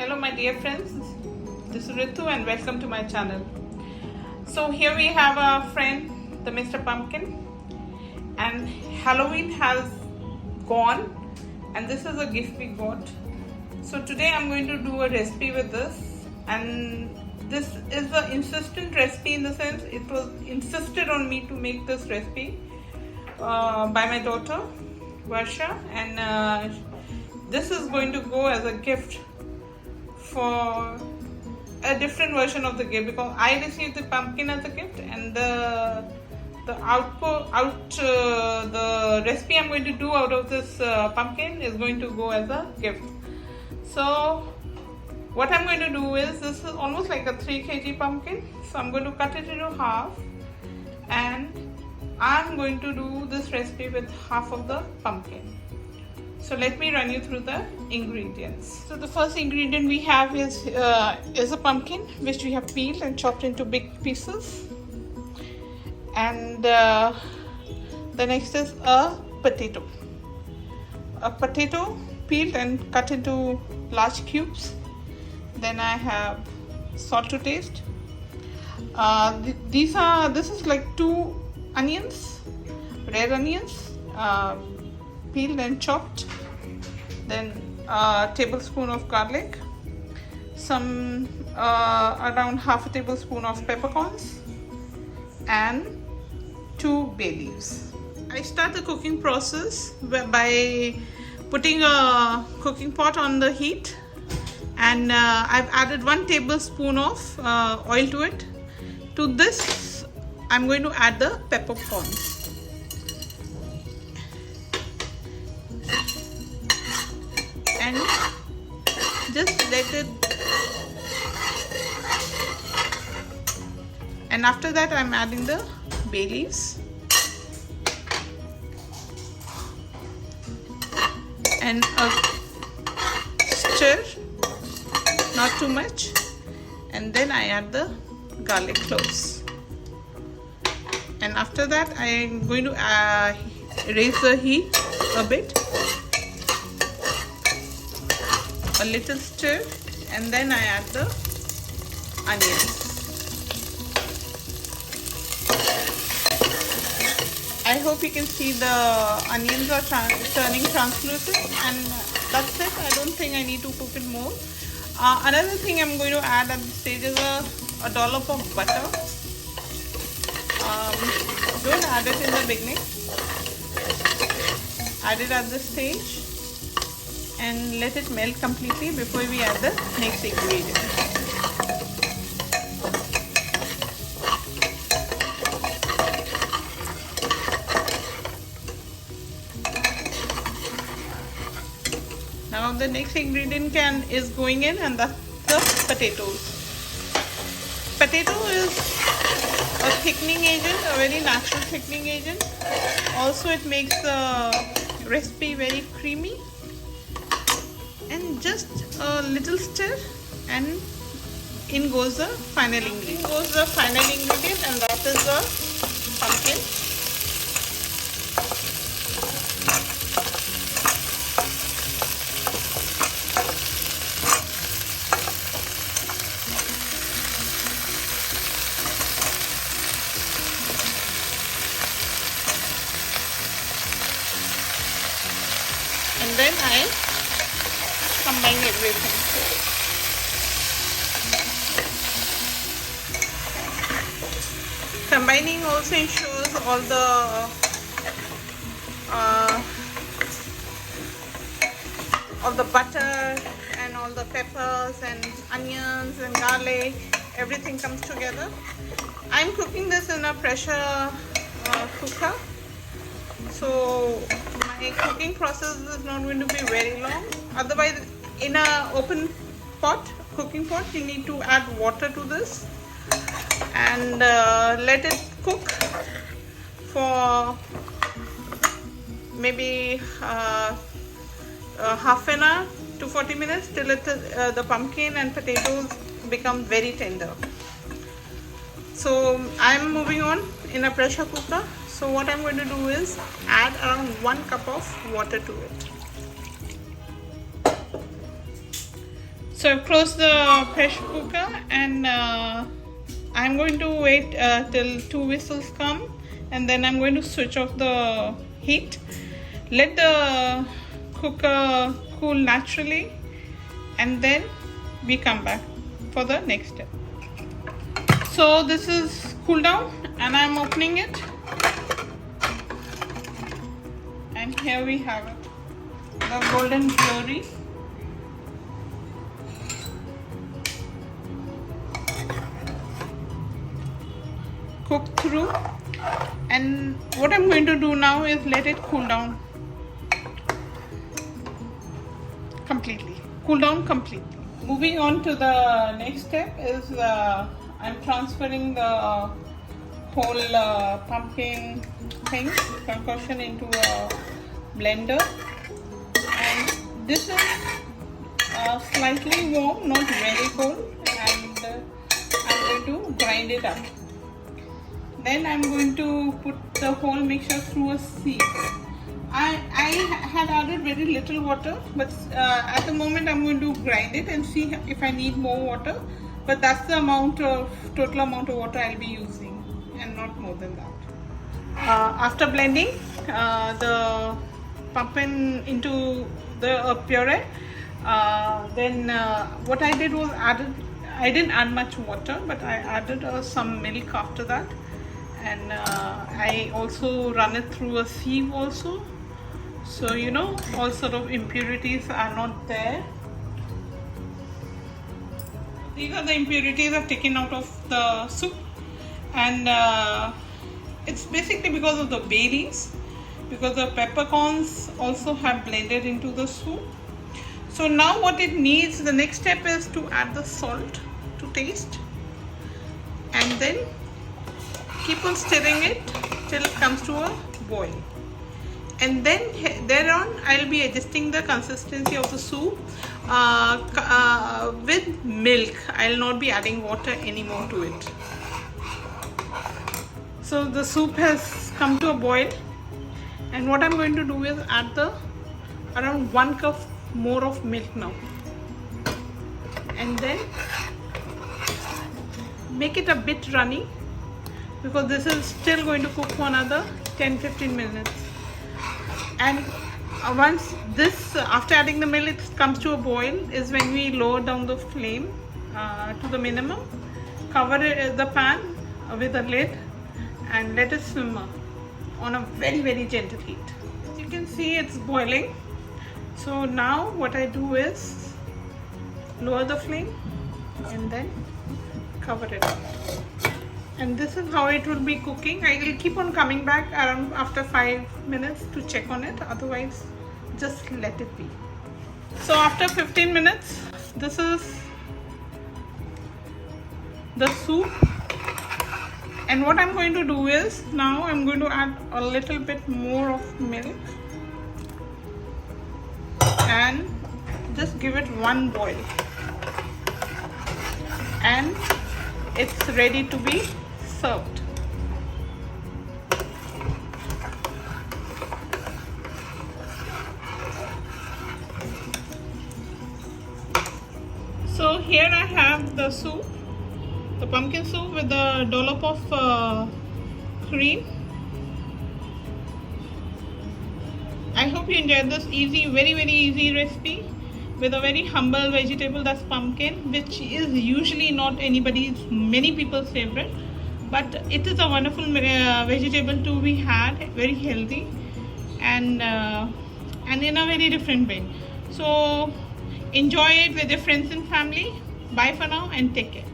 Hello my dear friends, this is Ritu and welcome to my channel. So here we have our friend, the Mr. Pumpkin, and Halloween has gone and this is a gift we got. So today I'm going to do a recipe with this, and this is the insistent recipe in the sense it was insisted on me to make this recipe by my daughter Varsha, and this is going to go as a gift for a different version of the gift, because I received the pumpkin as a gift, and the recipe I'm going to do out of this pumpkin is going to go as a gift. So what I'm going to do is, this is almost like a 3 kg pumpkin, so I'm going to cut it into half, and I'm going to do this recipe with half of the pumpkin. So let me run you through the ingredients. So the first ingredient we have is a pumpkin, which we have peeled and chopped into big pieces. And the next is a potato. A potato peeled and cut into large cubes. Then I have salt to taste. This is like 2 onions, red onions, peeled and chopped. Then a tablespoon of garlic, some around half a tablespoon of peppercorns, and 2 bay leaves. I start the cooking process by putting a cooking pot on the heat, and I've added 1 tablespoon of oil to it. To this I'm going to add the peppercorns. And just let it, and after that I'm adding the bay leaves and a stir, not too much, and then I add the garlic cloves, and after that I'm going to raise the heat a bit, a little stir, and then I add the onions. I hope you can see the onions are turning translucent, and that's it. I don't think I need to cook it more. Another thing I'm going to add at this stage is a dollop of butter. Don't add it in the beginning. Add it at this stage and let it melt completely before we add the next ingredient. Now the next ingredient is going in, and that's the potatoes. Potato is a thickening agent, a very natural thickening agent. Also it makes the recipe very creamy. And just a little stir, and in goes the final ingredient. And that is the pumpkin. And then I combine everything. Combining also ensures all the butter and all the peppers and onions and garlic, everything comes together. I'm cooking this in a pressure cooker, so my cooking process is not going to be very long. Otherwise, in a open cooking pot, you need to add water to this and let it cook for maybe half an hour to 40 minutes till the pumpkin and potatoes become very tender. So I'm moving on in a pressure cooker. So what I'm going to do is add around 1 cup of water to it. So I've closed the pressure cooker, and I'm going to wait till 2 whistles come, and then I'm going to switch off the heat. Let the cooker cool naturally, and then we come back for the next step. So this is cooled down, and I'm opening it, and here we have it, the golden glory. Cooked through, and what I'm going to do now is let it cool down completely. Cool down completely. Moving on to the next step is I'm transferring the whole pumpkin thing, concoction, into a blender, and this is slightly warm, not very cold, and I'm going to grind it up. Then I'm going to put the whole mixture through a sieve. I had added very little water, but at the moment I'm going to grind it and see if I need more water. But that's the total amount of water I'll be using, and not more than that. After blending the pumpkin into the puree, then what I did was I didn't add much water, but I added some milk after that. And I also run it through a sieve also, so all sort of impurities are not there. These are the impurities I've taken out of the soup, and it's basically because of the bay leaves, because the peppercorns also have blended into the soup. So now what it needs, the next step is to add the salt to taste, and then keep on stirring it till it comes to a boil. And then thereon I'll be adjusting the consistency of the soup with milk. I'll not be adding water anymore to it. So the soup has come to a boil, and what I'm going to do is add around 1 cup more of milk now, and then make it a bit runny, because this is still going to cook for another 10-15 minutes. And once this, after adding the milk, it comes to a boil, is when we lower down the flame to the minimum, cover the pan with a lid, and let it simmer on a very, very gentle heat. As you can see, it's boiling. So now what I do is lower the flame and then cover it up. And this is how it will be cooking. I will keep on coming back around after 5 minutes to check on it, otherwise just let it be. So after 15 minutes, this is the soup, and what I'm going to do is now I'm going to add a little bit more of milk and just give it one boil, and it's ready to be served. So here I have the soup, the pumpkin soup with a dollop of cream. I hope you enjoyed this easy, very, very easy recipe with a very humble vegetable, that's pumpkin, which is usually not many people's favorite, but it is a wonderful vegetable to be had, very healthy, and in a very different way. So enjoy it with your friends and family. Bye for now and take care.